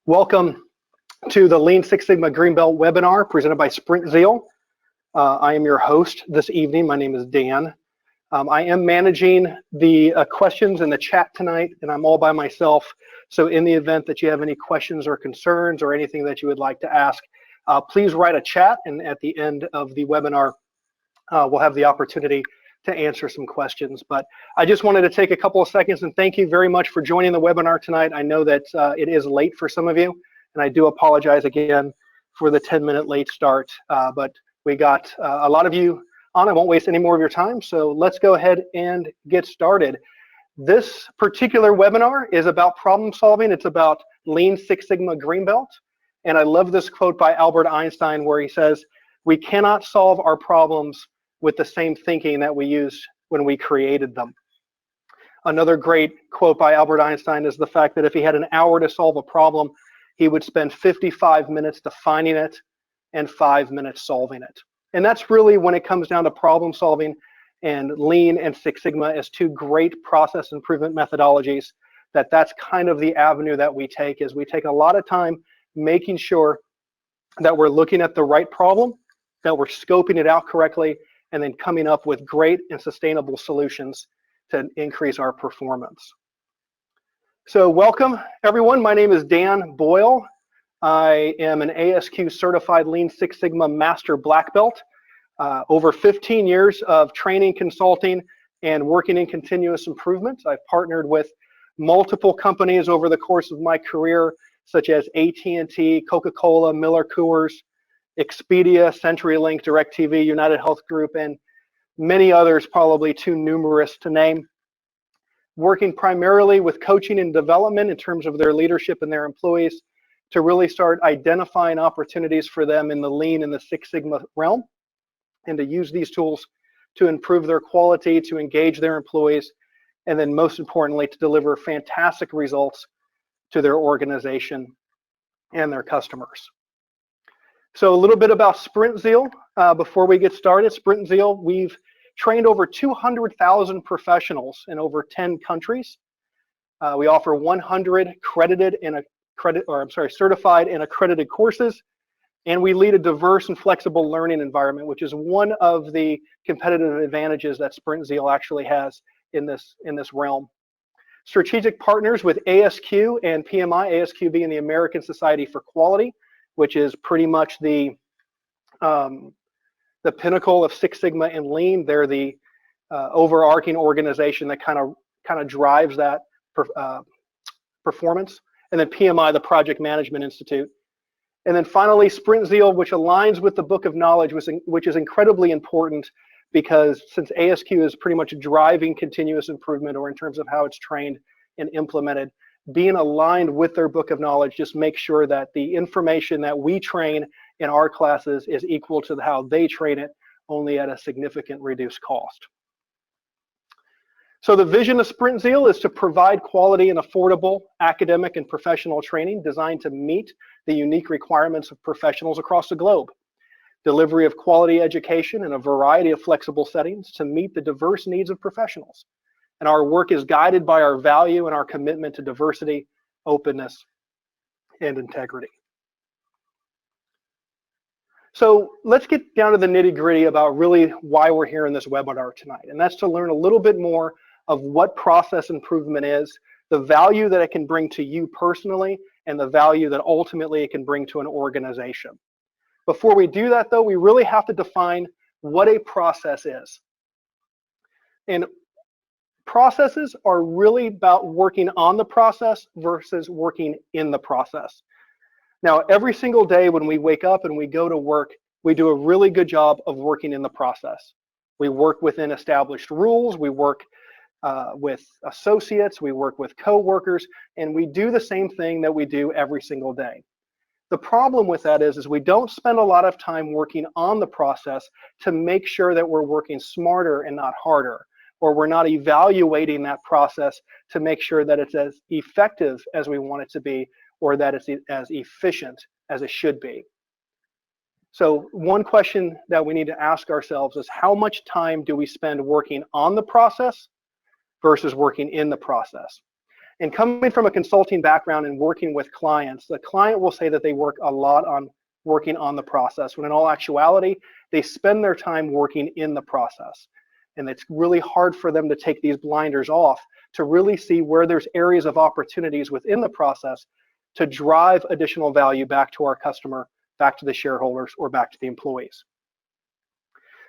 Welcome to the Lean Six Sigma Greenbelt webinar presented by Sprintzeal. I am your host this evening. My name is Dan. I am managing the questions in the chat tonight, and I'm all by myself. So in the event that you have any questions or concerns or anything that you would like to ask, please write a chat, and at the end of the webinar, we'll have the opportunity to answer some questions. But I just wanted to take a couple of seconds and thank you very much for joining the webinar tonight. I know that it is late for some of you, and I do apologize again for the 10-minute late start, but we got a lot of you on. I won't waste any more of your time, so let's go ahead and get started. This particular webinar is about problem solving. It's about Lean Six Sigma Greenbelt, and I love this quote by Albert Einstein where he says, "We cannot solve our problems with the same thinking that we used when we created them." Another great quote by Albert Einstein is the fact that if he had an hour to solve a problem, he would spend 55 minutes defining it and 5 minutes solving it. And that's really when it comes down to problem solving, and Lean and Six Sigma as two great process improvement methodologies, that's kind of the avenue that we take. Is we take a lot of time making sure that we're looking at the right problem, that we're scoping it out correctly, and then coming up with great and sustainable solutions to increase our performance. So welcome everyone. My name is Dan Boyle. I am an ASQ certified Lean Six Sigma Master Black Belt. Over 15 years of training, consulting, and working in continuous improvement. I've partnered with multiple companies over the course of my career, such as AT&T, Coca-Cola, Miller Coors, Expedia, CenturyLink, DirecTV, United Health Group, and many others, probably too numerous to name. Working primarily with coaching and development in terms of their leadership and their employees to really start identifying opportunities for them in the Lean and the Six Sigma realm, and to use these tools to improve their quality, to engage their employees, and then most importantly, to deliver fantastic results to their organization and their customers. So a little bit about Sprintzeal before we get started. Sprintzeal, we've trained over 200,000 professionals in over 10 countries. We offer 100 certified and accredited courses, and we lead a diverse and flexible learning environment, which is one of the competitive advantages that Sprintzeal actually has in this realm. Strategic partners with ASQ and PMI, ASQ being the American Society for Quality, which is pretty much the pinnacle of Six Sigma and Lean. They're the overarching organization that kind of drives that performance. And then PMI, the Project Management Institute. And then finally, Sprintzeal, which aligns with the Book of Knowledge, which is incredibly important because since ASQ is pretty much driving continuous improvement, or in terms of how it's trained and implemented, being aligned with their Book of Knowledge just makes sure that the information that we train in our classes is equal to how they train it, only at a significant reduced cost. So the vision of Sprintzeal is to provide quality and affordable academic and professional training designed to meet the unique requirements of professionals across the globe. Delivery of quality education in a variety of flexible settings to meet the diverse needs of professionals. And our work is guided by our value and our commitment to diversity, openness, and integrity. So let's get down to the nitty-gritty about really why we're here in this webinar tonight. And that's to learn a little bit more of what process improvement is, the value that it can bring to you personally, and the value that ultimately it can bring to an organization. Before we do that though, we really have to define what a process is. And processes are really about working on the process versus working in the process. Now, every single day when we wake up and we go to work, we do a really good job of working in the process. We work within established rules, we work with associates, we work with co-workers, and we do the same thing that we do every single day. The problem with that is we don't spend a lot of time working on the process to make sure that we're working smarter and not harder, or we're not evaluating that process to make sure that it's as effective as we want it to be, or that it's as efficient as it should be. So one question that we need to ask ourselves is, how much time do we spend working on the process versus working in the process? And coming from a consulting background and working with clients, the client will say that they work a lot on working on the process, when in all actuality, they spend their time working in the process. And it's really hard for them to take these blinders off to really see where there's areas of opportunities within the process to drive additional value back to our customer, back to the shareholders, or back to the employees.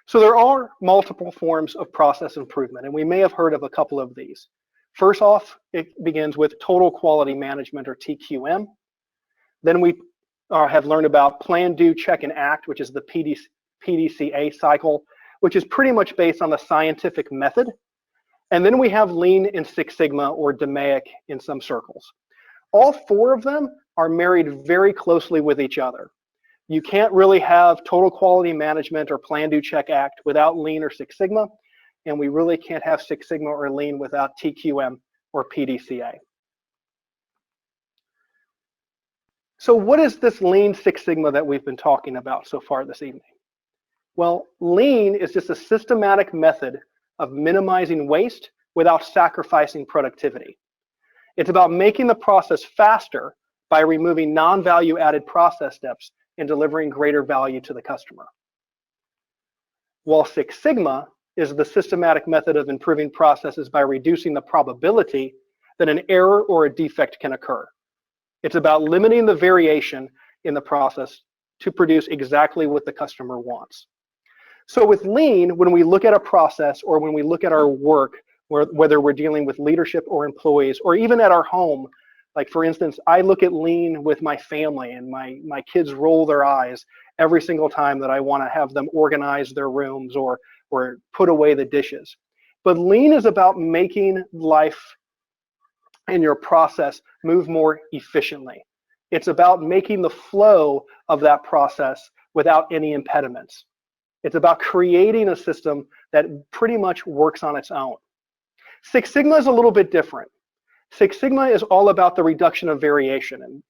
So there are multiple forms of process improvement, and we may have heard of a couple of these. First off, it begins with total quality management, or TQM. Then we have learned about plan, do, check, and act, which is the PDCA cycle, which is pretty much based on the scientific method. And then we have Lean and Six Sigma, or DMAIC in some circles. All four of them are married very closely with each other. You can't really have total quality management or plan, do, check, act without Lean or Six Sigma, and we really can't have Six Sigma or Lean without TQM or PDCA. So what is this Lean Six Sigma that we've been talking about so far this evening? Well, Lean is just a systematic method of minimizing waste without sacrificing productivity. It's about making the process faster by removing non-value added process steps and delivering greater value to the customer. While Six Sigma is the systematic method of improving processes by reducing the probability that an error or a defect can occur. It's about limiting the variation in the process to produce exactly what the customer wants. So with Lean, when we look at a process or when we look at our work, whether we're dealing with leadership or employees, or even at our home, like for instance, I look at Lean with my family, and my kids roll their eyes every single time that I want to have them organize their rooms or put away the dishes. But Lean is about making life and your process move more efficiently. It's about making the flow of that process without any impediments. It's about creating a system that pretty much works on its own. Six Sigma is a little bit different. Six Sigma is all about the reduction of variation.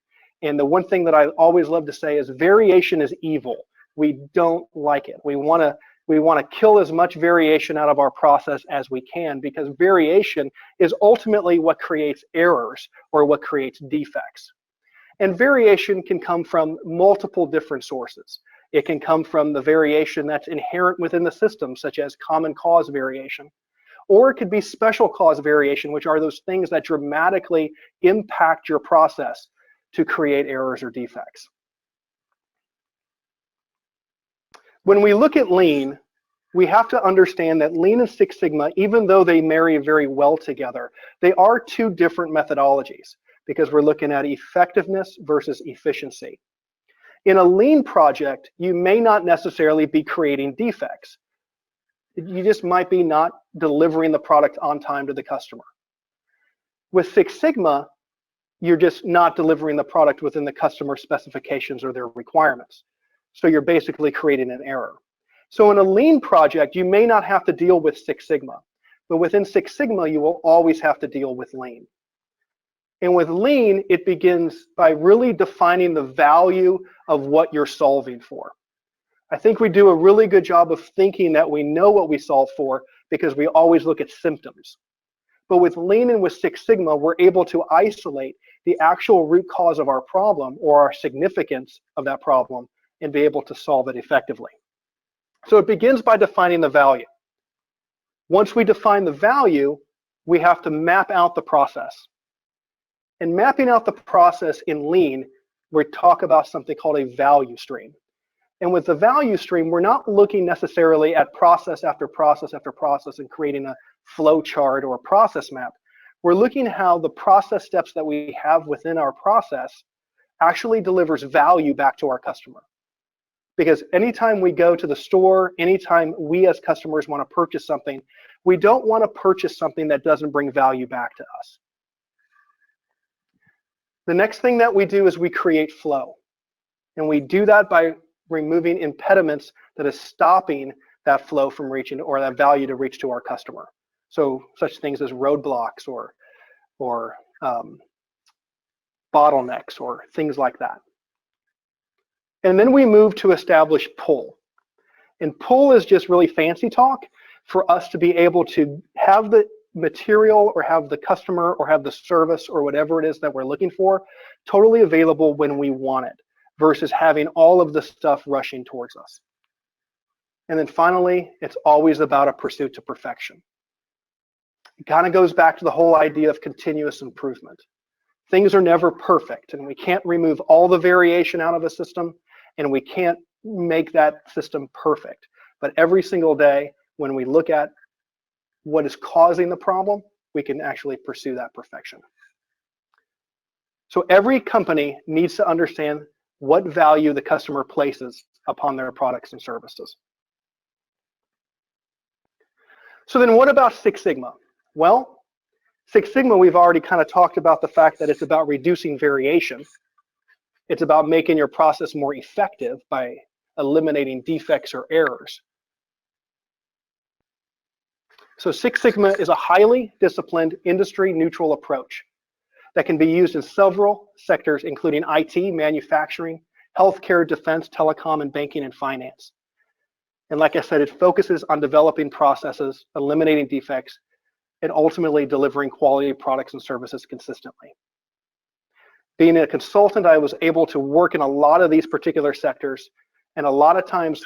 And the one thing that I always love to say is variation is evil. We don't like it. We want to kill as much variation out of our process as we can, because variation is ultimately what creates errors or what creates defects. And variation can come from multiple different sources. It can come from the variation that's inherent within the system, such as common cause variation. Or it could be special cause variation, which are those things that dramatically impact your process to create errors or defects. When we look at Lean, we have to understand that Lean and Six Sigma, even though they marry very well together, they are two different methodologies, because we're looking at effectiveness versus efficiency. In a Lean project, you may not necessarily be creating defects. You just might be not delivering the product on time to the customer. With Six Sigma, you're just not delivering the product within the customer specifications or their requirements. So you're basically creating an error. So in a Lean project, you may not have to deal with Six Sigma, but within Six Sigma, you will always have to deal with Lean. And with Lean, it begins by really defining the value of what you're solving for. I think we do a really good job of thinking that we know what we solve for because we always look at symptoms. But with Lean and with Six Sigma, we're able to isolate the actual root cause of our problem or our significance of that problem and be able to solve it effectively. So it begins by defining the value. Once we define the value, we have to map out the process. And mapping out the process in Lean, we talk about something called a value stream. And with the value stream, we're not looking necessarily at process after process after process and creating a flow chart or a process map. We're looking at how the process steps that we have within our process actually delivers value back to our customer. Because anytime we go to the store, anytime we as customers want to purchase something, we don't want to purchase something that doesn't bring value back to us. The next thing that we do is we create flow. And we do that by removing impediments that is stopping that flow from reaching, or that value to reach to our customer. So such things as roadblocks or bottlenecks or things like that. And then we move to establish pull. And pull is just really fancy talk for us to be able to have the material or have the customer or have the service or whatever it is that we're looking for totally available when we want it versus having all of the stuff rushing towards us. And then finally, it's always about a pursuit to perfection. It kind of goes back to the whole idea of continuous improvement. Things are never perfect, and we can't remove all the variation out of a system, and we can't make that system perfect. But every single day, when we look at what is causing the problem, we can actually pursue that perfection. So every company needs to understand what value the customer places upon their products and services. So then what about Six Sigma? Well, Six Sigma, we've already kind of talked about the fact that it's about reducing variation. It's about making your process more effective by eliminating defects or errors. So Six Sigma is a highly disciplined, industry-neutral approach that can be used in several sectors, including IT, manufacturing, healthcare, defense, telecom, and banking and finance. And like I said, it focuses on developing processes, eliminating defects, and ultimately delivering quality products and services consistently. Being a consultant, I was able to work in a lot of these particular sectors, and a lot of times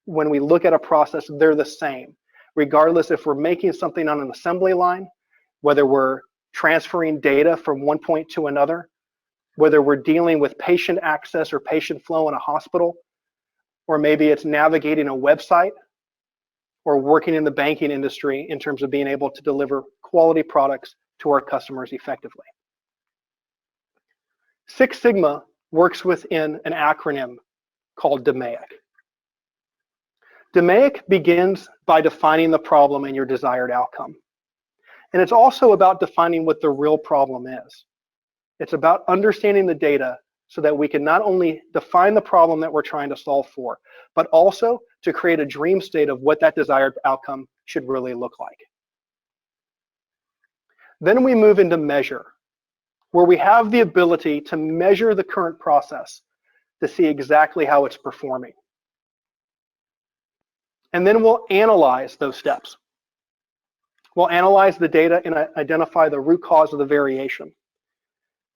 when we look at a process, they're the same, regardless if we're making something on an assembly line, whether we're transferring data from one point to another, whether we're dealing with patient access or patient flow in a hospital, or maybe it's navigating a website, or working in the banking industry in terms of being able to deliver quality products to our customers effectively. Six Sigma works within an acronym called DMAIC. DMAIC begins by defining the problem and your desired outcome. And it's also about defining what the real problem is. It's about understanding the data so that we can not only define the problem that we're trying to solve for, but also to create a dream state of what that desired outcome should really look like. Then we move into measure, where we have the ability to measure the current process to see exactly how it's performing. And then we'll analyze those steps. We'll analyze the data and identify the root cause of the variation.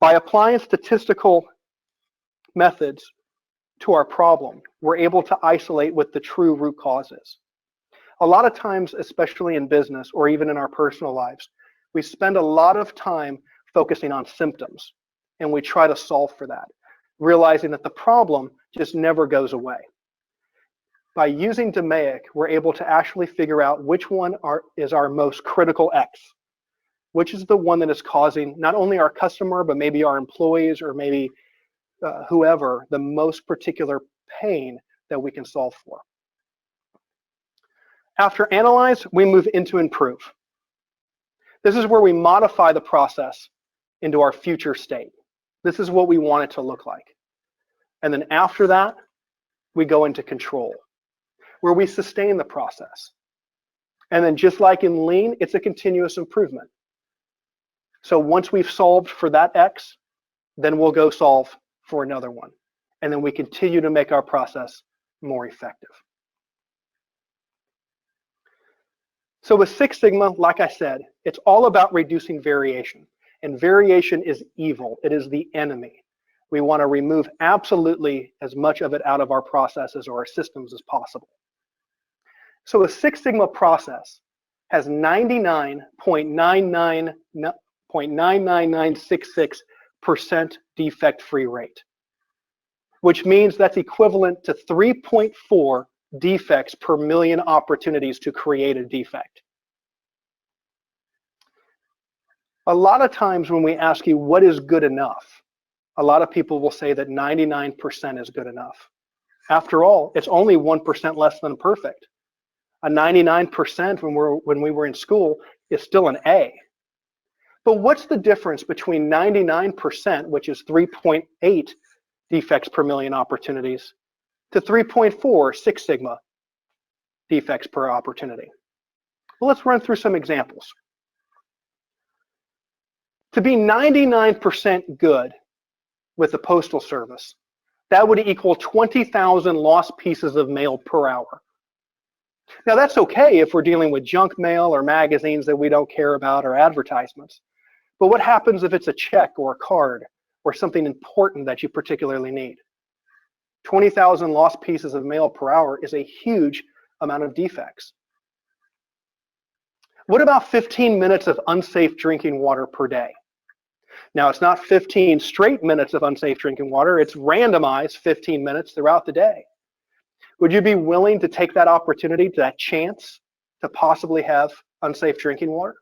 By applying statistical methods to our problem, we're able to isolate what the true root cause is. A lot of times, especially in business or even in our personal lives, we spend a lot of time focusing on symptoms, and we try to solve for that, realizing that the problem just never goes away. By using DMAIC, we're able to actually figure out which one is our most critical X, which is the one that is causing not only our customer, but maybe our employees or maybe whoever, the most particular pain that we can solve for. After analyze, we move into improve. This is where we modify the process into our future state. This is what we want it to look like. And then after that, we go into control, where we sustain the process. And then just like in lean, it's a continuous improvement. So once we've solved for that X, then we'll go solve for another one. And then we continue to make our process more effective. So with Six Sigma, like I said, it's all about reducing variation. And variation is evil. It is the enemy. We want to remove absolutely as much of it out of our processes or our systems as possible. So a Six Sigma process has 99.99966% defect-free rate, which means that's equivalent to 3.4 defects per million opportunities to create a defect. A lot of times when we ask you what is good enough, a lot of people will say that 99% is good enough. After all, it's only 1% less than perfect. A 99% when we were in school is still an A. But what's the difference between 99%, which is 3.8 defects per million opportunities, to 3.4 Six Sigma defects per opportunity? Well, let's run through some examples. To be 99% good with the Postal Service, that would equal 20,000 lost pieces of mail per hour. Now that's okay if we're dealing with junk mail or magazines that we don't care about or advertisements. But what happens if it's a check or a card or something important that you particularly need? 20,000 lost pieces of mail per hour is a huge amount of defects. What about 15 minutes of unsafe drinking water per day? Now, it's not 15 straight minutes of unsafe drinking water, it's randomized 15 minutes throughout the day. Would you be willing to take that opportunity, that chance to possibly have unsafe drinking water?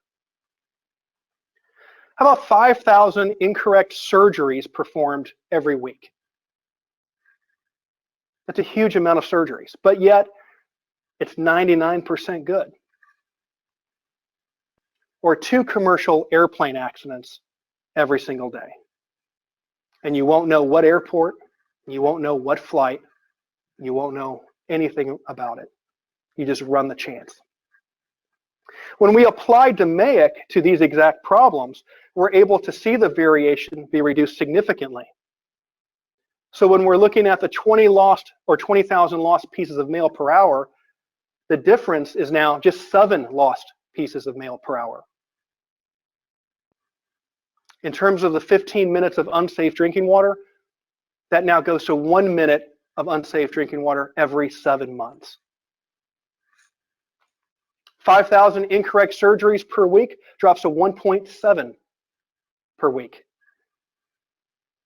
How about 5,000 incorrect surgeries performed every week? That's a huge amount of surgeries, but yet it's 99% good. Or 2 commercial airplane accidents every single day. And you won't know what airport, you won't know what flight, you won't know anything about it. You just run the chance. When we apply DMAIC to these exact problems, we're able to see the variation be reduced significantly. So when we're looking at the 20,000 lost pieces of mail per hour, the difference is now just 7 lost pieces of mail per hour. In terms of the 15 minutes of unsafe drinking water, that now goes to 1 minute of unsafe drinking water every 7 months. 5,000 incorrect surgeries per week drops to 1.7 per week.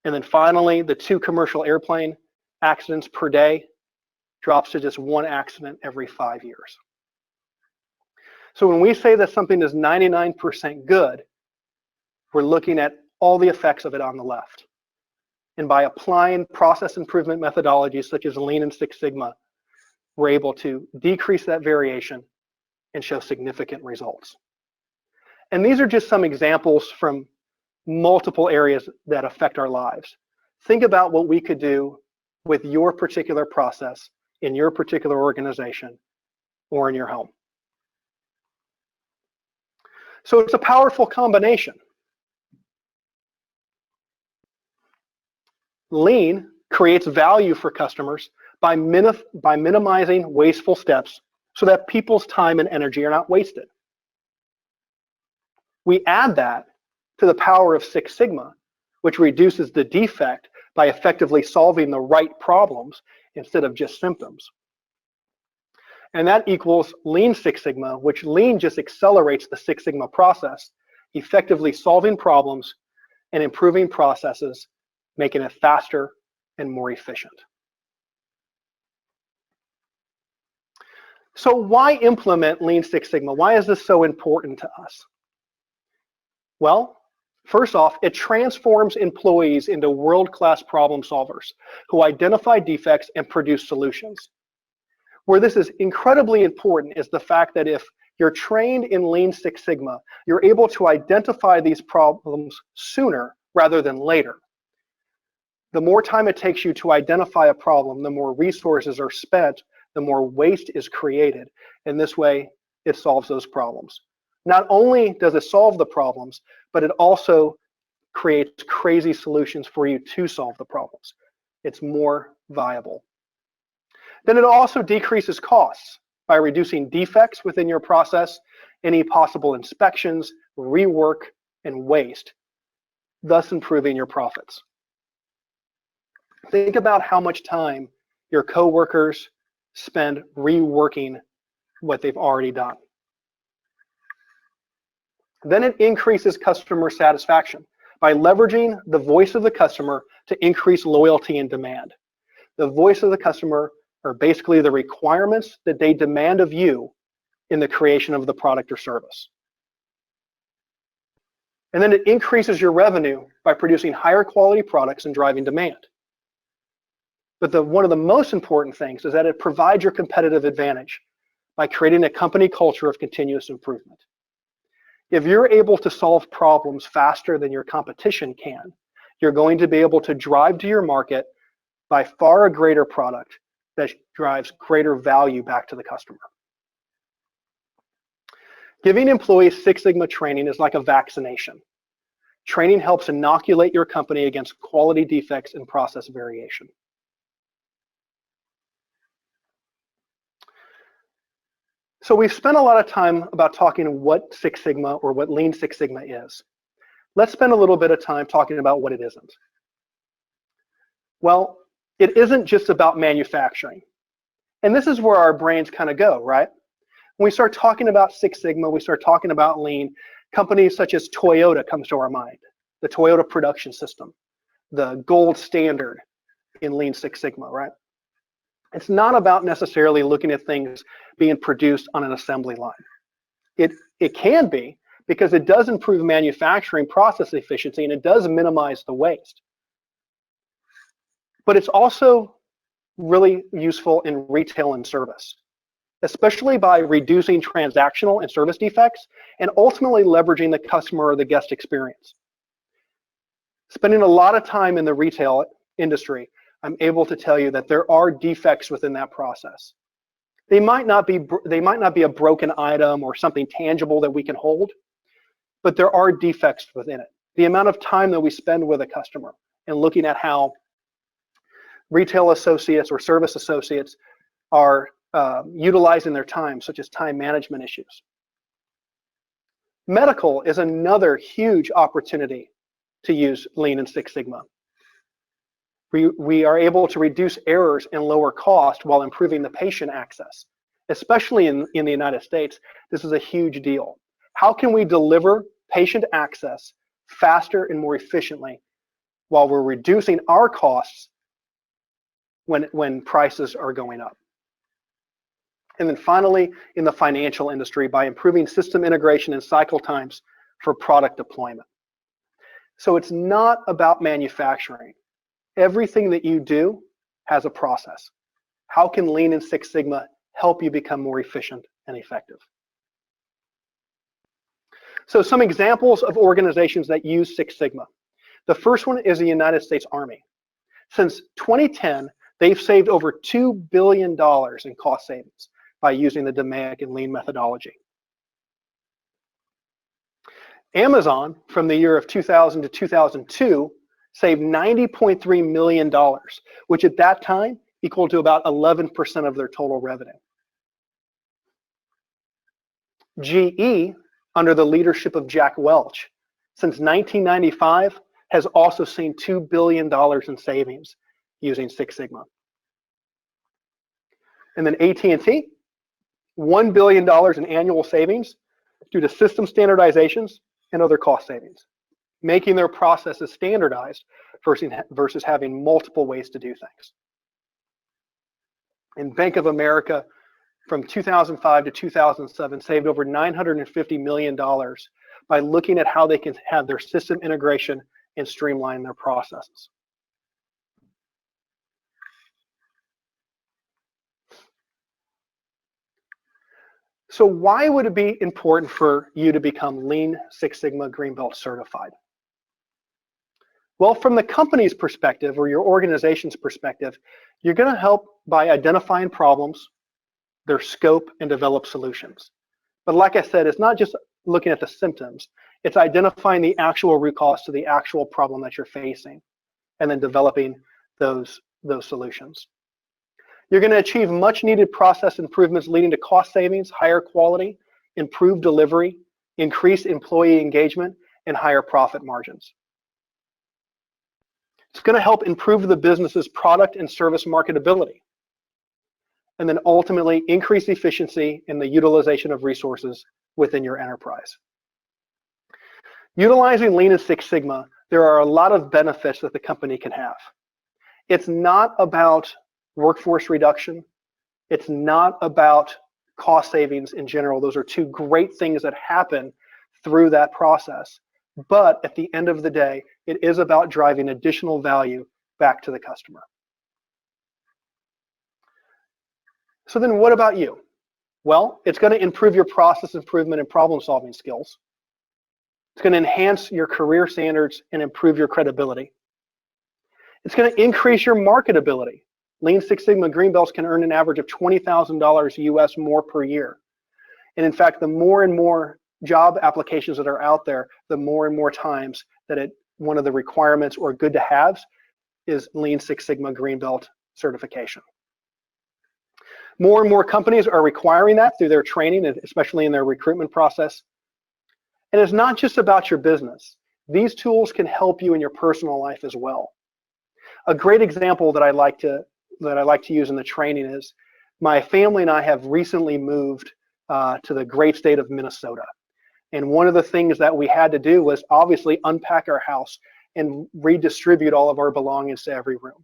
And then finally, the 2 commercial airplane accidents per day drops to just 1 accident every 5 years. So when we say that something is 99% good, we're looking at all the effects of it on the left. And by applying process improvement methodologies such as Lean and Six Sigma, we're able to decrease that variation and show significant results. And these are just some examples from multiple areas that affect our lives. Think about what we could do with your particular process in your particular organization or in your home. So it's a powerful combination. Lean creates value for customers by minimizing wasteful steps so that people's time and energy are not wasted. We add that to the power of Six Sigma, which reduces the defect by effectively solving the right problems instead of just symptoms. And that equals Lean Six Sigma, which Lean just accelerates the Six Sigma process, effectively solving problems and improving processes, making it faster and more efficient. So why implement Lean Six Sigma? Why is this so important to us? Well, first off, it transforms employees into world-class problem solvers who identify defects and produce solutions. Where this is incredibly important is the fact that if you're trained in Lean Six Sigma, you're able to identify these problems sooner rather than later. The more time it takes you to identify a problem, the more resources are spent, the more waste is created. And this way, it solves those problems. Not only does it solve the problems, but it also creates crazy solutions for you to solve the problems. It's more viable. Then it also decreases costs by reducing defects within your process, any possible inspections, rework, and waste, thus improving your profits. Think about how much time your coworkers spend reworking what they've already done. Then it increases customer satisfaction by leveraging the voice of the customer to increase loyalty and demand. The voice of the customer are basically the requirements that they demand of you in the creation of the product or service. And then it increases your revenue by producing higher quality products and driving demand. But one of the most important things is that it provides your competitive advantage by creating a company culture of continuous improvement. If you're able to solve problems faster than your competition can, you're going to be able to drive to your market by far a greater product that drives greater value back to the customer. Giving employees Six Sigma training is like a vaccination. Training helps inoculate your company against quality defects and process variation. So we've spent a lot of time about talking what Six Sigma or what Lean Six Sigma is. Let's spend a little bit of time talking about what it isn't. Well, it isn't just about manufacturing. And this is where our brains kind of go, right? When we start talking about Six Sigma, we start talking about Lean, companies such as Toyota comes to our mind, the Toyota production system, the gold standard in Lean Six Sigma, right? It's not about necessarily looking at things being produced on an assembly line. It can be, because it does improve manufacturing process efficiency and it does minimize the waste. But it's also really useful in retail and service, especially by reducing transactional and service defects and ultimately leveraging the customer or the guest experience. Spending a lot of time in the retail industry, I'm able to tell you that there are defects within that process. They might not be a broken item or something tangible that we can hold, but there are defects within it. The amount of time that we spend with a customer and looking at how retail associates or service associates are utilizing their time, such as time management issues. Medical is another huge opportunity to use Lean and Six Sigma. We are able to reduce errors and lower cost while improving the patient access. Especially in the United States, this is a huge deal. How can we deliver patient access faster and more efficiently while we're reducing our costs when prices are going up? And then finally, in the financial industry, by improving system integration and cycle times for product deployment. So it's not about manufacturing. Everything that you do has a process. How can Lean and Six Sigma help you become more efficient and effective? So some examples of organizations that use Six Sigma. The first one is the United States Army. Since 2010, they've saved over $2 billion in cost savings by using the DMAIC and Lean methodology. Amazon, from the year of 2000 to 2002, saved $90.3 million, which at that time equaled to about 11% of their total revenue. GE, under the leadership of Jack Welch, since 1995, has also seen $2 billion in savings using Six Sigma. And then AT&T, $1 billion in annual savings due to system standardizations and other cost savings, making their processes standardized versus having multiple ways to do things. And Bank of America, from 2005 to 2007, saved over $950 million by looking at how they can have their system integration and streamline their processes. So why would it be important for you to become Lean Six Sigma Green Belt certified? Well, from the company's perspective or your organization's perspective, you're going to help by identifying problems, their scope, and develop solutions. But like I said, it's not just looking at the symptoms, it's identifying the actual root cause to the actual problem that you're facing and then developing those solutions. You're going to achieve much needed process improvements leading to cost savings, higher quality, improved delivery, increased employee engagement, and higher profit margins. It's going to help improve the business's product and service marketability, and then ultimately increase efficiency in the utilization of resources within your enterprise. Utilizing Lean and Six Sigma, there are a lot of benefits that the company can have. It's not about workforce reduction. It's not about cost savings in general. Those are two great things that happen through that process. But at the end of the day, it is about driving additional value back to the customer. So then what about you? Well, it's going to improve your process improvement and problem solving skills. It's going to enhance your career standards and improve your credibility. It's going to increase your marketability. Lean Six Sigma Green Belts can earn an average of $20,000 US more per year. And in fact, the more and more job applications that are out there, the more and more times that one of the requirements or good to haves is Lean Six Sigma Green Belt certification. More and more companies are requiring that through their training, especially in their recruitment process. And it's not just about your business. These tools can help you in your personal life as well. A great example that I like to use in the training is my family and I have recently moved to the great state of Minnesota. And one of the things that we had to do was obviously unpack our house and redistribute all of our belongings to every room.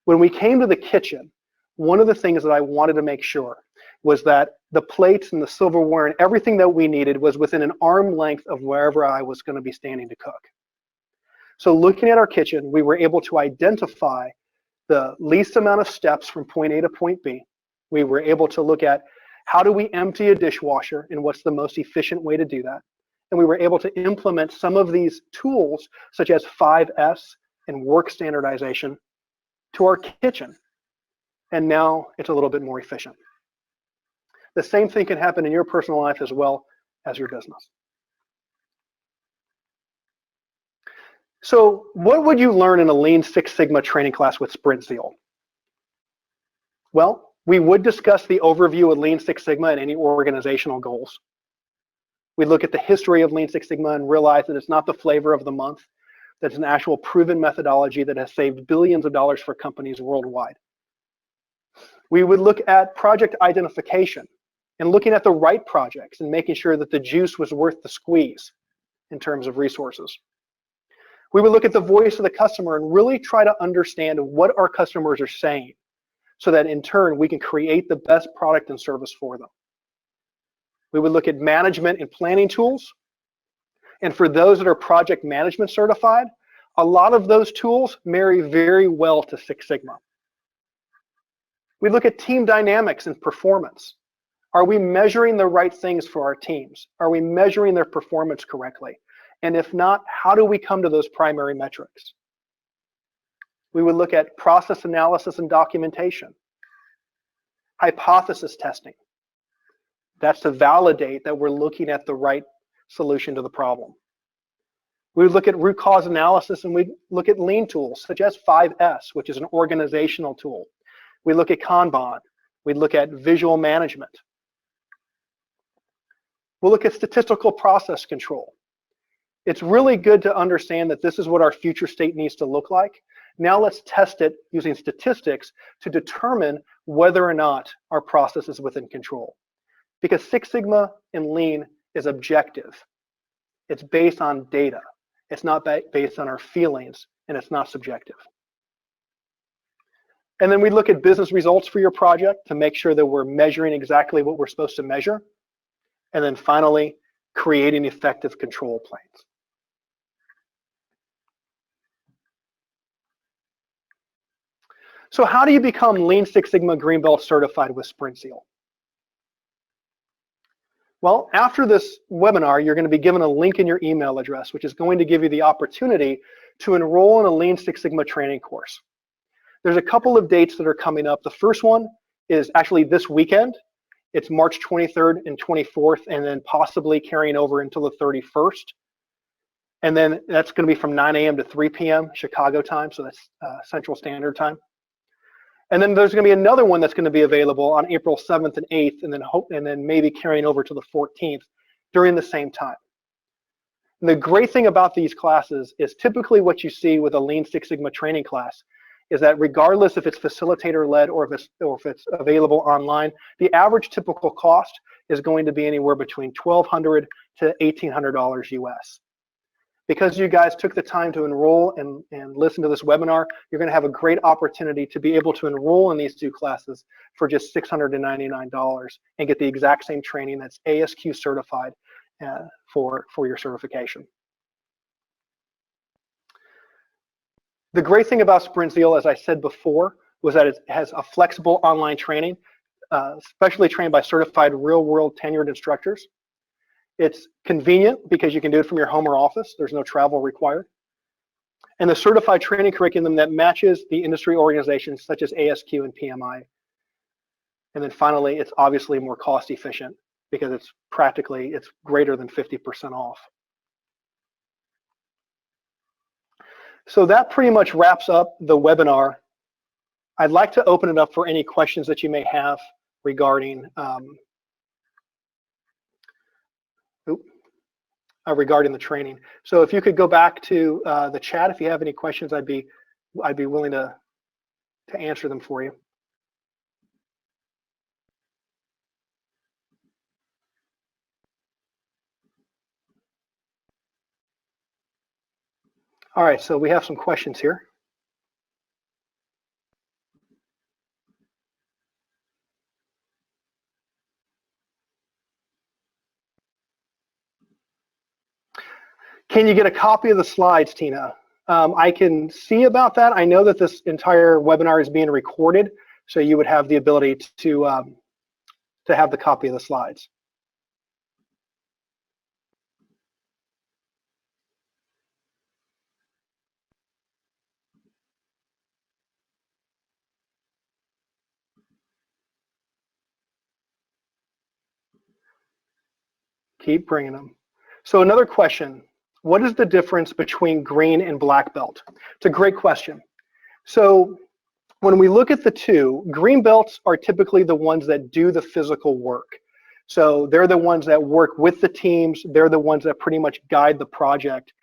When we came to the kitchen, one of the things that I wanted to make sure was that the plates and the silverware and everything that we needed was within an arm length of wherever I was going to be standing to cook. So looking at our kitchen, we were able to identify the least amount of steps from point A to point B. We were able to look at how do we empty a dishwasher and what's the most efficient way to do that. And we were able to implement some of these tools such as 5S and work standardization to our kitchen. And now it's a little bit more efficient. The same thing can happen in your personal life as well as your business. So what would you learn in a Lean Six Sigma training class with Sprintzeal? Well, we would discuss the overview of Lean Six Sigma and any organizational goals. We look at the history of Lean Six Sigma and realize that it's not the flavor of the month, that it's an actual proven methodology that has saved billions of dollars for companies worldwide. We would look at project identification and looking at the right projects and making sure that the juice was worth the squeeze in terms of resources. We would look at the voice of the customer and really try to understand what our customers are saying so that in turn we can create the best product and service for them. We would look at management and planning tools. And for those that are project management certified, a lot of those tools marry very well to Six Sigma. We look at team dynamics and performance. Are we measuring the right things for our teams? Are we measuring their performance correctly? And if not, how do we come to those primary metrics? We would look at process analysis and documentation. Hypothesis testing. That's to validate that we're looking at the right solution to the problem. We would look at root cause analysis, and we look at lean tools such as 5S, which is an organizational tool. We look at Kanban. We look at visual management. We'll look at statistical process control. It's really good to understand that this is what our future state needs to look like. Now let's test it using statistics to determine whether or not our process is within control. Because Six Sigma and Lean is objective. It's based on data. It's not based on our feelings, and it's not subjective. And then we look at business results for your project to make sure that we're measuring exactly what we're supposed to measure. And then finally, creating effective control plans. So how do you become Lean Six Sigma Green Belt certified with Sprintzeal? Well, after this webinar, you're going to be given a link in your email address, which is going to give you the opportunity to enroll in a Lean Six Sigma training course. There's a couple of dates that are coming up. The first one is actually this weekend. It's March 23rd and 24th, and then possibly carrying over until the 31st. And then that's going to be from 9 a.m. to 3 p.m. Chicago time, so that's Central Standard Time. And then there's going to be another one that's going to be available on April 7th and 8th, and then maybe carrying over to the 14th during the same time. And the great thing about these classes is typically what you see with a Lean Six Sigma training class is that regardless if it's facilitator-led or if it's available online, the average typical cost is going to be anywhere between $1,200 to $1,800 US. Because you guys took the time to enroll and listen to this webinar, you're going to have a great opportunity to be able to enroll in these two classes for just $699 and get the exact same training that's ASQ certified for your certification. The great thing about Sprintzeal, as I said before, was that it has a flexible online training, especially trained by certified real-world tenured instructors. It's convenient because you can do it from your home or office. There's no travel required. And the certified training curriculum that matches the industry organizations such as ASQ and PMI. And then finally, it's obviously more cost efficient because it's greater than 50% off. So that pretty much wraps up the webinar. I'd like to open it up for any questions that you may have regarding regarding the training. So if you could go back to the chat, if you have any questions, I'd be willing to answer them for you. All right, so we have some questions here. Can you get a copy of the slides, Tina? I can see about that. I know that this entire webinar is being recorded, so you would have the ability to have the copy of the slides. Keep bringing them. So another question, what is the difference between green and black belt? It's a great question. So when we look at the two, green belts are typically the ones that do the physical work. So they're the ones that work with the teams. They're the ones that pretty much guide the project.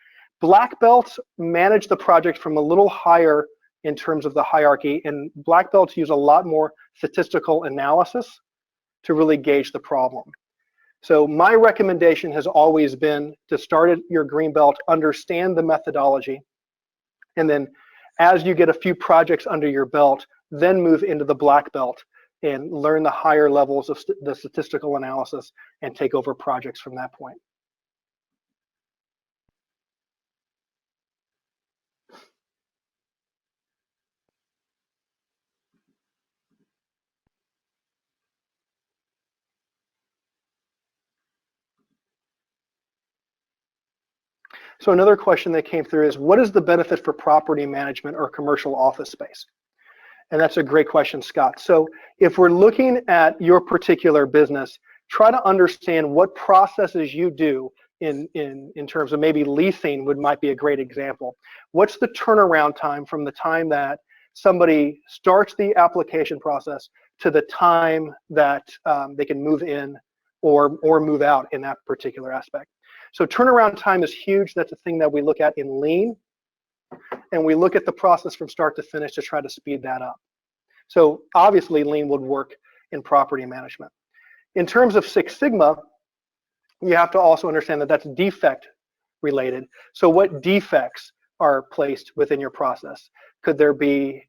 Black belts manage the project from a little higher in terms of the hierarchy, and black belts use a lot more statistical analysis to really gauge the problem. So my recommendation has always been to start at your green belt, understand the methodology, and then as you get a few projects under your belt, then move into the black belt and learn the higher levels of the statistical analysis and take over projects from that point. So another question that came through is, what is the benefit for property management or commercial office space? And that's a great question, Scott. So if we're looking at your particular business, try to understand what processes you do in terms of maybe leasing might be a great example. What's the turnaround time from the time that somebody starts the application process to the time that they can move in or move out in that particular aspect? So turnaround time is huge. That's a thing that we look at in Lean, and we look at the process from start to finish to try to speed that up. So obviously Lean would work in property management. In terms of Six Sigma, you have to also understand that that's defect related. So what defects are placed within your process? Could there be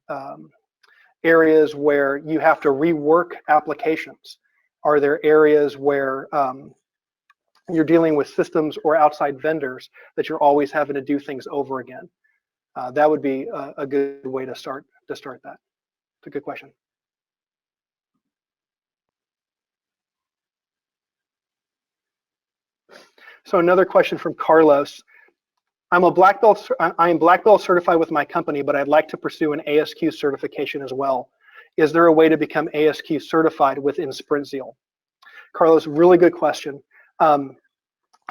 areas where you have to rework applications? Are there areas where you're dealing with systems or outside vendors that you're always having to do things over again? That would be a good way to start that. It's a good question. So another question from Carlos. I am black belt certified with my company, but I'd like to pursue an ASQ certification as well. Is there a way to become ASQ certified within Sprintzeal? Carlos, really good question.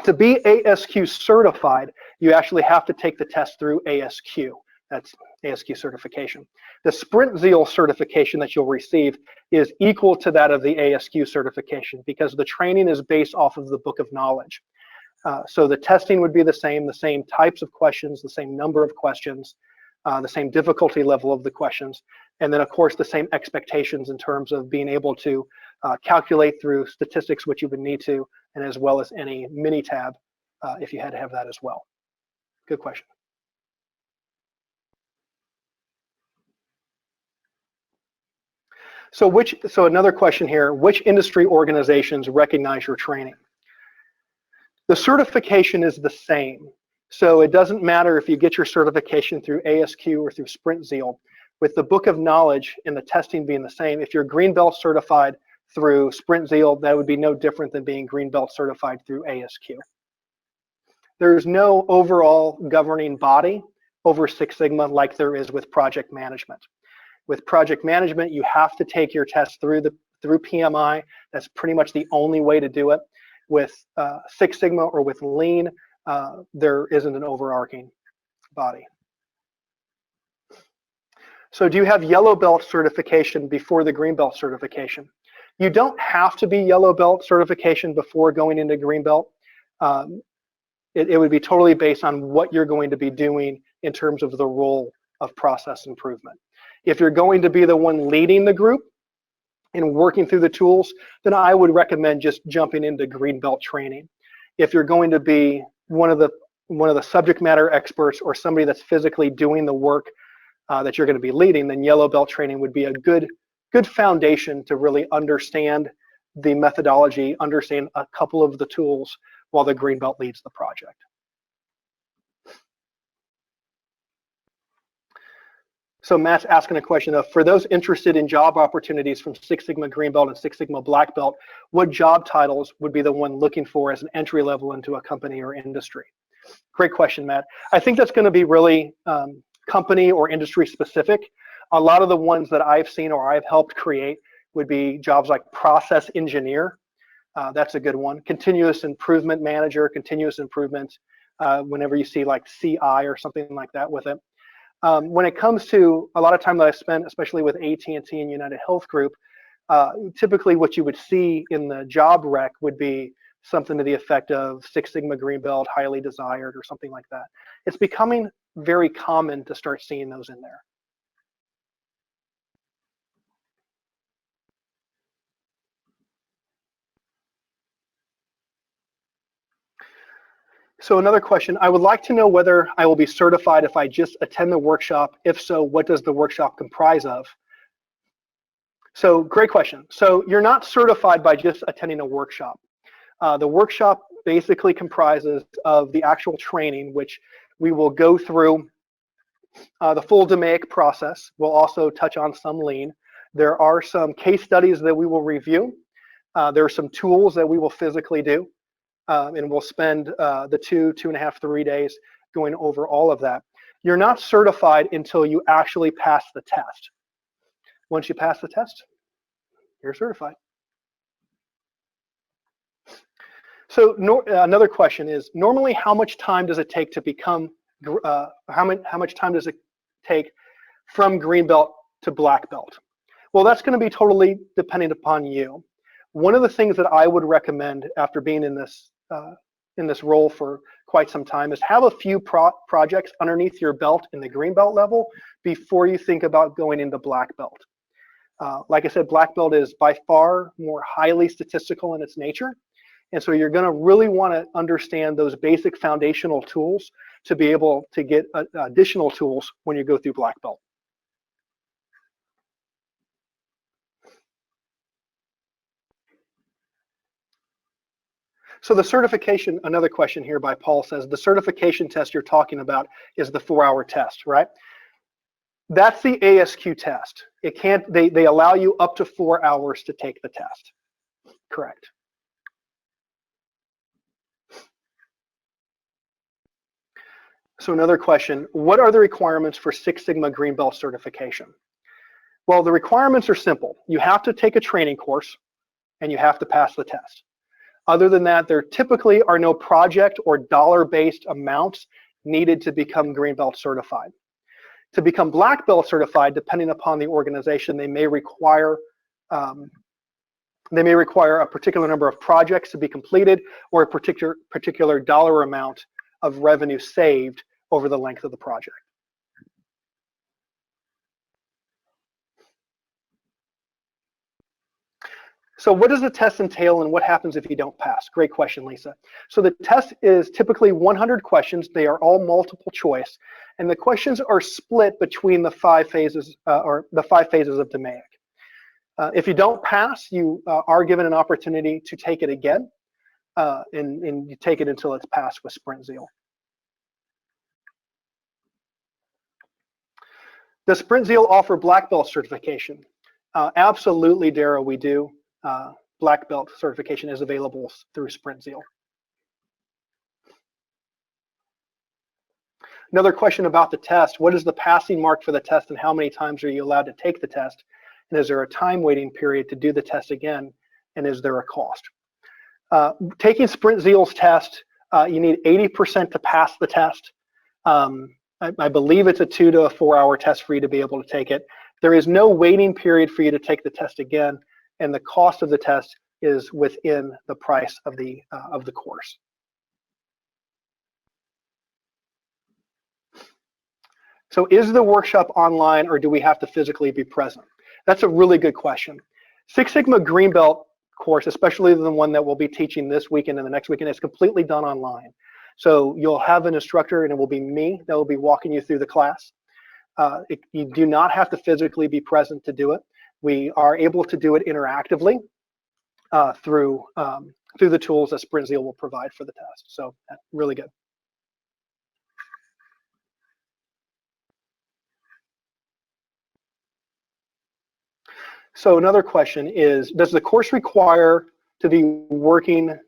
To be ASQ certified, you actually have to take the test through ASQ. That's ASQ certification. The Sprintzeal certification that you'll receive is equal to that of the ASQ certification because the training is based off of the book of knowledge. So the testing would be the same types of questions, the same number of questions, the same difficulty level of the questions, and then of course the same expectations in terms of being able to calculate through statistics, which you would need to, and as well as any mini tab if you had to have that as well. Good question. So another question here, which industry organizations recognize your training? The certification is the same. So it doesn't matter if you get your certification through ASQ or through Sprintzeal. With the book of knowledge and the testing being the same, if you're green belt certified through Sprintzeal, that would be no different than being green belt certified through ASQ. There's no overall governing body over Six Sigma like there is with project management. With project management, you have to take your test through PMI. That's pretty much the only way to do it. With Six Sigma or with Lean, there isn't an overarching body. So do you have yellow belt certification before the green belt certification? You don't have to be yellow belt certification before going into green belt. It would be totally based on what you're going to be doing in terms of the role of process improvement. If you're going to be the one leading the group and working through the tools, then I would recommend just jumping into green belt training. If you're going to be one of the subject matter experts or somebody that's physically doing the work that you're going to be leading, then yellow belt training would be a good foundation to really understand the methodology, understand a couple of the tools while the green belt leads the project. So Matt's asking a question of, for those interested in job opportunities from Six Sigma Green Belt and Six Sigma Black Belt, what job titles would be the one looking for as an entry level into a company or industry? Great question, Matt. I think that's going to be really company or industry specific. A lot of the ones that I've seen or I've helped create would be jobs like process engineer. That's a good one. Continuous improvement manager, continuous improvement, whenever you see like CI or something like that with it. When it comes to a lot of time that I've spent, especially with AT&T and United Health Group, typically what you would see in the job rec would be something to the effect of Six Sigma Green Belt, highly desired, or something like that. It's becoming very common to start seeing those in there. So another question, I would like to know whether I will be certified if I just attend the workshop. If so, what does the workshop comprise of? So great question. So you're not certified by just attending a workshop. The workshop basically comprises of the actual training, which we will go through the full DMAIC process. We'll also touch on some lean. There are some case studies that we will review. There are some tools that we will physically do. And we'll spend the 2.5, 3 days going over all of that. You're not certified until you actually pass the test. Once you pass the test, you're certified. So another question is, normally how much time does it take to become, how much time does it take from green belt to black belt? Well, that's going to be totally dependent upon you. One of the things that I would recommend after being in this role for quite some time is have a few projects underneath your belt in the green belt level before you think about going into black belt. Like I said, black belt is by far more highly statistical in its nature. And so you're going to really want to understand those basic foundational tools to be able to get additional tools when you go through black belt. So the certification, another question here by Paul says, the certification test you're talking about is the 4-hour test, right? That's the ASQ test. It can't, they allow you up to 4 hours to take the test. Correct. So another question, what are the requirements for Six Sigma Green Belt certification? Well, the requirements are simple. You have to take a training course and you have to pass the test. Other than that, there typically are no project or dollar-based amounts needed to become green belt certified. To become black belt certified, depending upon the organization, they may require a particular number of projects to be completed or a particular dollar amount of revenue saved over the length of the project. So what does the test entail and what happens if you don't pass? Great question, Lisa. So the test is typically 100 questions. They are all multiple choice. And the questions are split between the 5 phases of DMAIC. If you don't pass, you are given an opportunity to take it again, and you take it until it's passed with Sprintzeal. Does Sprintzeal offer black belt certification? Absolutely, Dara, we do. Black belt certification is available through Sprintzeal. Another question about the test, what is the passing mark for the test and how many times are you allowed to take the test? And is there a time waiting period to do the test again? And is there a cost? Taking Sprintzeal's test, you need 80% to pass the test. I believe it's a 2 to 4 hour test for you to be able to take it. There is no waiting period for you to take the test again, and the cost of the test is within the price of the course. So is the workshop online, or do we have to physically be present? That's a really good question. Six Sigma Green Belt course, especially the one that we'll be teaching this weekend and the next weekend, is completely done online. So you'll have an instructor, and it will be me that will be walking you through the class. You do not have to physically be present to do it. We are able to do it interactively through the tools that Sprintzeal will provide for the test. So really good. So another question is, does the course require to be working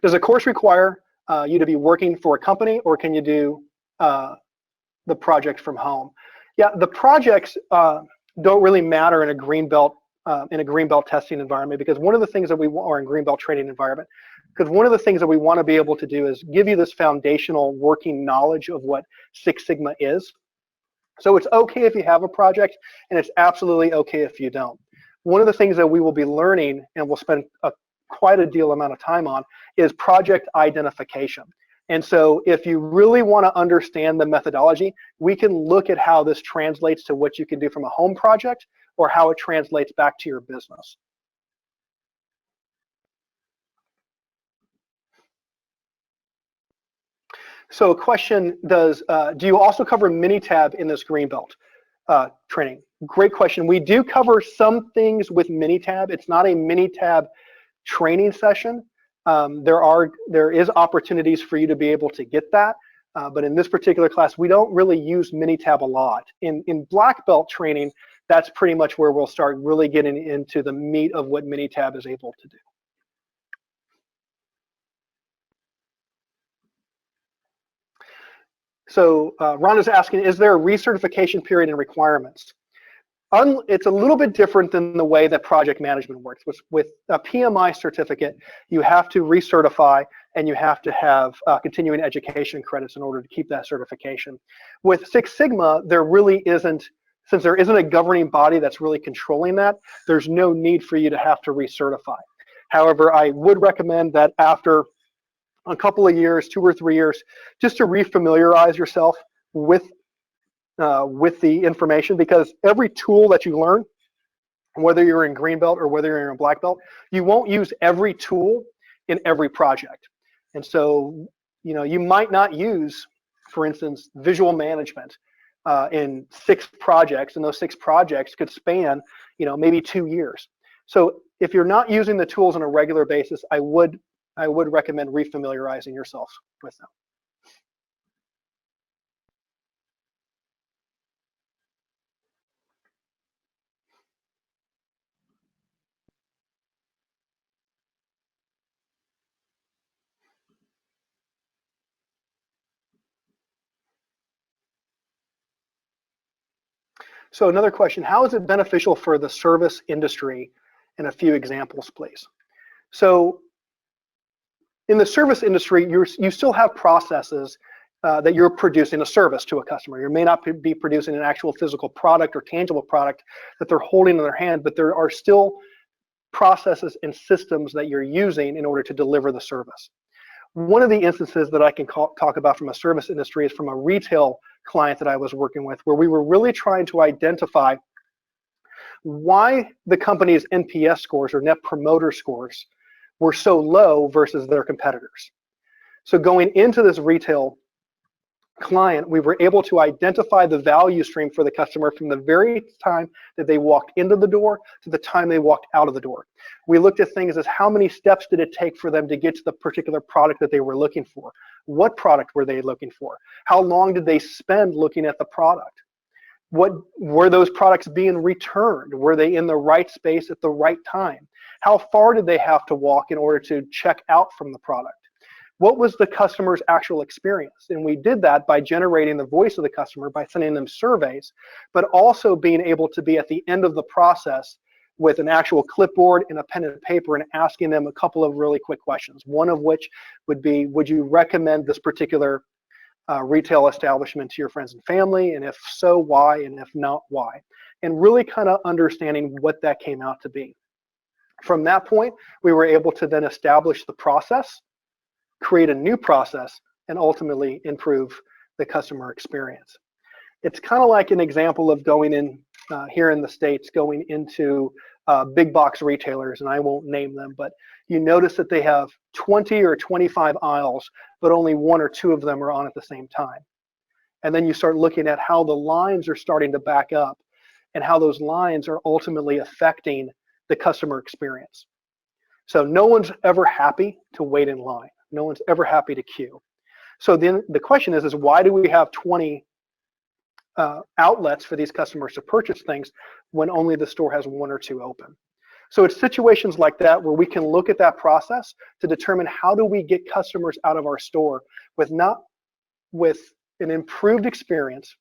does the course require you to be working for a company, or can you do the project from home? Yeah, the projects don't really matter in a greenbelt testing environment, because one of the things that we want, or in greenbelt training environment, because one of the things that we want to be able to do is give you this foundational working knowledge of what Six Sigma is. So it's okay if you have a project, and it's absolutely okay if you don't. One of the things that we will be learning, and we'll spend quite a deal amount of time on, is project identification. And so if you really want to understand the methodology, we can look at how this translates to what you can do from a home project, or how it translates back to your business. So a question, do you also cover Minitab in this Greenbelt training? Great question. We do cover some things with Minitab. It's not a Minitab training session. There is opportunities for you to be able to get that, but in this particular class, we don't really use Minitab a lot. In Black Belt training, that's pretty much where we'll start really getting into the meat of what Minitab is able to do. So Rhonda's asking, is there a recertification period and requirements? It's a little bit different than the way that project management works. With a PMI certificate, you have to recertify, and you have to have continuing education credits in order to keep that certification. With Six Sigma, there really isn't, since there isn't a governing body that's really controlling that, there's no need for you to have to recertify. However, I would recommend that after a couple of years, 2 or 3 years, just to refamiliarize yourself with the information, because every tool that you learn, whether you're in green belt or whether you're in black belt, you won't use every tool in every project. And so, you might not use, for instance, visual management in 6 projects, and those 6 projects could span, maybe 2 years. So if you're not using the tools on a regular basis, I would recommend refamiliarizing yourself with them. So another question, how is it beneficial for the service industry? And a few examples, please. So in the service industry, you still have processes that you're producing a service to a customer. You may not be producing an actual physical product or tangible product that they're holding in their hand, but there are still processes and systems that you're using in order to deliver the service. One of the instances that I can talk about from a service industry is from a retail client that I was working with, where we were really trying to identify why the company's NPS scores, or net promoter scores, were so low versus their competitors. So going into this retail client, we were able to identify the value stream for the customer from the very time that they walked into the door to the time they walked out of the door. We looked at things as how many steps did it take for them to get to the particular product that they were looking for? What product were they looking for? How long did they spend looking at the product? What were those products being returned? Were they in the right space at the right time? How far did they have to walk in order to check out from the product? What was the customer's actual experience? And we did that by generating the voice of the customer, by sending them surveys, but also being able to be at the end of the process with an actual clipboard and a pen and paper and asking them a couple of really quick questions. One of which would be, would you recommend this particular retail establishment to your friends and family? And if so, why? And if not, why? And really kind of understanding what that came out to be. From that point, we were able to then establish the process, create a new process, and ultimately improve the customer experience. It's kind of like an example of going in, here in the States, going into big box retailers, and I won't name them, but you notice that they have 20 or 25 aisles, but only 1 or 2 of them are on at the same time. And then you start looking at how the lines are starting to back up and how those lines are ultimately affecting the customer experience. So no one's ever happy to wait in line. No one's ever happy to queue. So then the question is why do we have 20 outlets for these customers to purchase things when only the store has 1 or 2 open? So it's situations like that where we can look at that process to determine how do we get customers out of our store with an improved experience,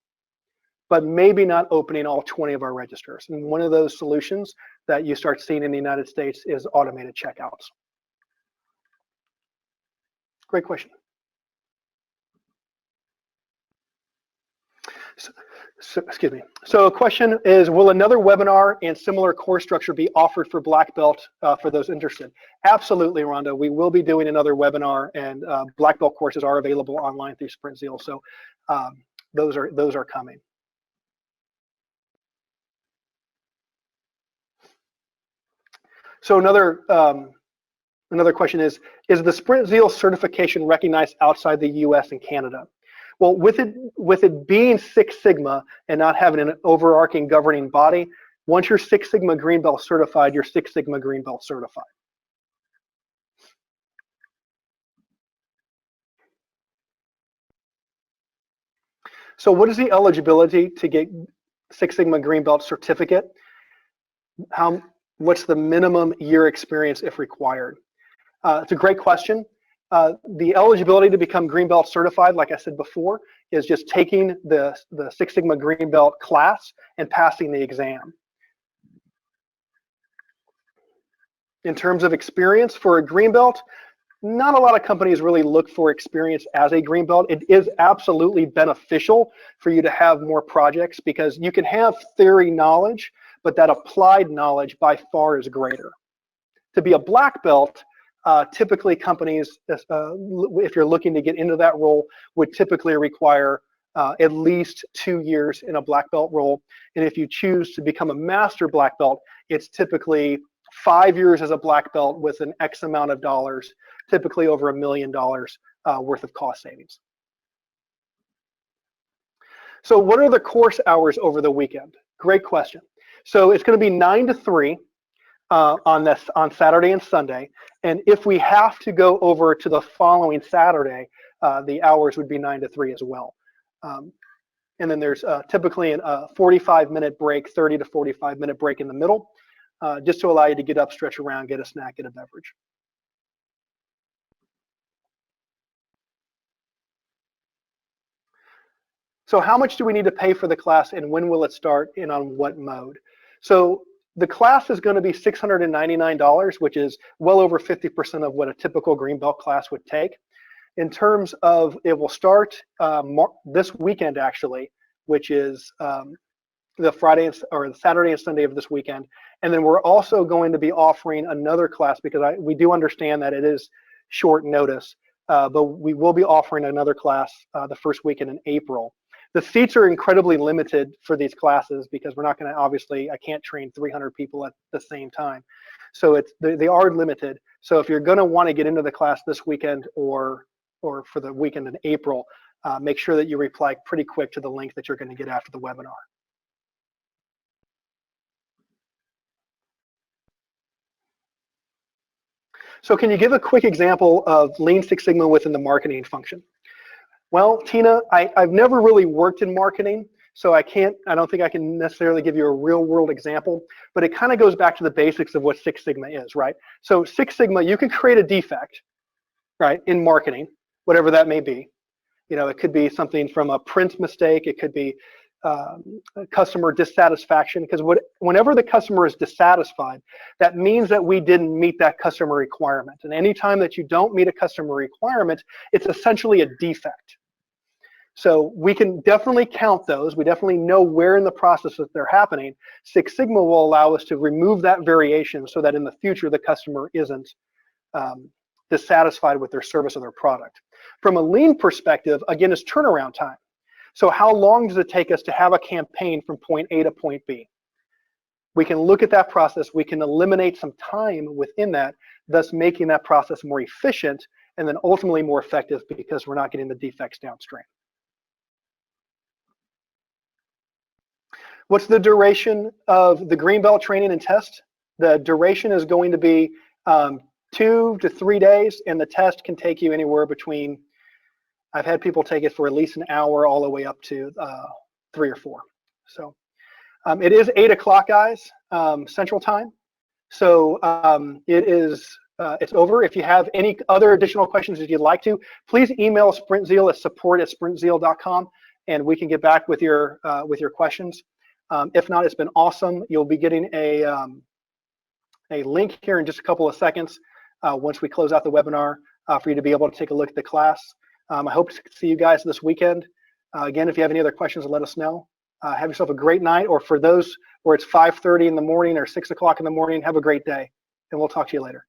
but maybe not opening all 20 of our registers. And one of those solutions that you start seeing in the United States is automated checkouts. Great question. Excuse me. So a question is, will another webinar and similar course structure be offered for Black Belt for those interested? Absolutely, Rhonda. We will be doing another webinar, and Black Belt courses are available online through Sprintzeal. So those are coming. So another question is the Sprintzeal certification recognized outside the US and Canada? Well, with it being Six Sigma and not having an overarching governing body, once you're Six Sigma Green Belt certified, you're Six Sigma Green Belt certified. So what is the eligibility to get Six Sigma Green Belt certificate? What's the minimum year experience if required? It's a great question. The eligibility to become Green Belt certified, like I said before, is just taking the Six Sigma Green Belt class and passing the exam. In terms of experience for a Green Belt, not a lot of companies really look for experience as a Green Belt. It is absolutely beneficial for you to have more projects because you can have theory knowledge, but that applied knowledge by far is greater. To be a Black Belt, typically companies, if you're looking to get into that role, would typically require at least 2 years in a Black Belt role. And if you choose to become a Master Black Belt, it's typically 5 years as a Black Belt with an X amount of dollars, typically over $1 million worth of cost savings. So what are the course hours over the weekend? Great question. So it's going to be 9 to 3. On Saturday and Sunday, and if we have to go over to the following Saturday, the hours would be 9 to 3 as well. And then there's typically a 45-minute break, 30 to 45-minute break in the middle, just to allow you to get up, stretch around, get a snack, get a beverage. So how much do we need to pay for the class, and when will it start, and on what mode? So the class is going to be $699, which is well over 50% of what a typical Green Belt class would take. In terms of, it will start this weekend actually, which is the Friday or the Saturday and Sunday of this weekend. And then we're also going to be offering another class because we do understand that it is short notice, but we will be offering another class the first weekend in April. The seats are incredibly limited for these classes because we're not going to, obviously, I can't train 300 people at the same time. So they are limited. So if you're going to want to get into the class this weekend or for the weekend in April, make sure that you reply pretty quick to the link that you're going to get after the webinar. So can you give a quick example of Lean Six Sigma within the marketing function? Well, Tina, I've never really worked in marketing, so I don't think I can necessarily give you a real world example, but it kind of goes back to the basics of what Six Sigma is, right? So Six Sigma, you can create a defect, right, in marketing, whatever that may be. You know, it could be something from a print mistake, it could be customer dissatisfaction, because whenever the customer is dissatisfied, that means that we didn't meet that customer requirement. And anytime that you don't meet a customer requirement, it's essentially a defect. So we can definitely count those. We definitely know where in the process that they're happening. Six Sigma will allow us to remove that variation so that in the future the customer isn't dissatisfied with their service or their product. From a lean perspective, again, is turnaround time. So how long does it take us to have a campaign from point A to point B? We can look at that process. We can eliminate some time within that, thus making that process more efficient and then ultimately more effective because we're not getting the defects downstream. What's the duration of the Greenbelt training and test? The duration is going to be 2 to 3 days, and the test can take you anywhere between, I've had people take it for at least an hour all the way up to 3 or 4. So it is 8 o'clock, guys, Central Time. So it's over. If you have any other additional questions that you'd like to, please email Sprintzeal at support@sprintzeal.com, and we can get back with your questions. If not, it's been awesome. You'll be getting a link here in just a couple of seconds once we close out the webinar for you to be able to take a look at the class. I hope to see you guys this weekend. Again, if you have any other questions, let us know. Have yourself a great night, or for those where it's 5:30 in the morning or 6 o'clock in the morning, have a great day, and we'll talk to you later.